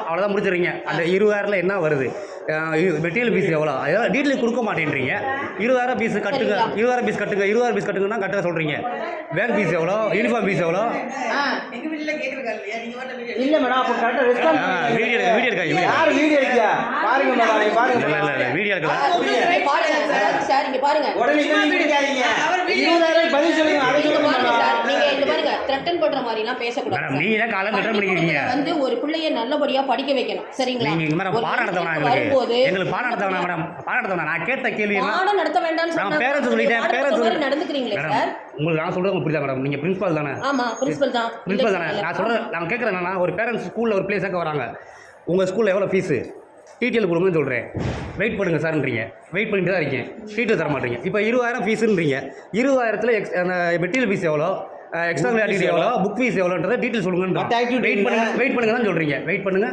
அவ்வளோதான் முடிச்சிடுறீங்க. அந்த 20,000 என்ன வருது, மெட்டீரியல் ஃபீஸ் எவ்வளோ, அதெல்லாம் டீட்டெயில் கொடுக்க மாட்டேன்றீங்க. 20,000 ஃபீஸ் கட்டுங்க, 20,000 ஃபீஸ் கட்டுங்க, 20,000 ஃபீஸ் கட்டுங்கன்னா கட்ட சொல்கிறீங்க. வேன் ஃபீஸ் எவ்வளோ, யூனிஃபார்ம் ஃபீஸ் எவ்வளோ? இல்லை மேடம், அப்போ கரெக்டாக ரெஸ்பான்ஸ் வீடியோ எடுக்காங்க. யார் வீடியோ எடுக்கியா பாருங்க மேடம், பாருங்க. இல்லை வீடியோ எடுக்கலாம். சார் இங்க பாருங்க, உடனே வீடியோக்காதீங்க. 20,000 பதில் சொல்லுங்க. அதை சொல்லுங்க சார். நீங்க இங்க பாருங்க, த்ரெட்டன் பண்ற மாதிரி எல்லாம் பேசக்கூடாது. நீங்க தான் காலம் கட்ட பண்ணிக்கிறீங்க. வந்து ஒரு பிள்ளைய நல்லபடியா படிக்க வைக்கணும், சரிங்களா? நீங்க மேடம் பாடம் நடத்தவனா, எங்களுக்கு பாடம் நடத்தவனா மேடம், பாடம் நடத்தவனா? நான் கேட்ட கேள்வி பாடம் நடத்த வேண்டாம்னு சொன்னா பேரண்ட்ஸ் சொல்லிட்டேன். பேரண்ட்ஸ் நடந்துக்கிறீங்களே சார். உங்களுக்கு நான் சொல்றது புரியுதா மேடம்? நீங்க பிரின்சிபால் தானே? ஆமா, பிரின்சிபல் தான். பிரின்சிபல் தானே? நான் சொல்றேன், நான் கேட்கறேன் என்னன்னா, ஒரு பேரண்ட்ஸ் ஸ்கூல்ல ஒரு பிளே சேர்க்க வராங்க, உங்க ஸ்கூல்ல எவ்வளவு ஃபீஸ் டீட்டெயில் கொடுங்கன்னு சொல்கிறேன். வெயிட் பண்ணுங்க சார்ன்றீங்க, வெயிட் பண்ணிட்டு தான் இருக்கேன், டீட்டெயில் தர மாட்டீங்க. இப்போ 20,000 ஃபீஸுன்றீங்க, 20,000ல் அந்த மெட்டீரியல் ஃபீஸ் எவ்வளோ, எக்ஸ்ட்ரா ஆக்டிவிட்டி எவ்வளோ, புக் ஃபீஸ் எவ்வளோன்றதை டீட்டெயில் சொல்லுங்கன்னு வெயிட் பண்ணுங்க தான் சொல்கிறீங்க. வெயிட் பண்ணுங்க.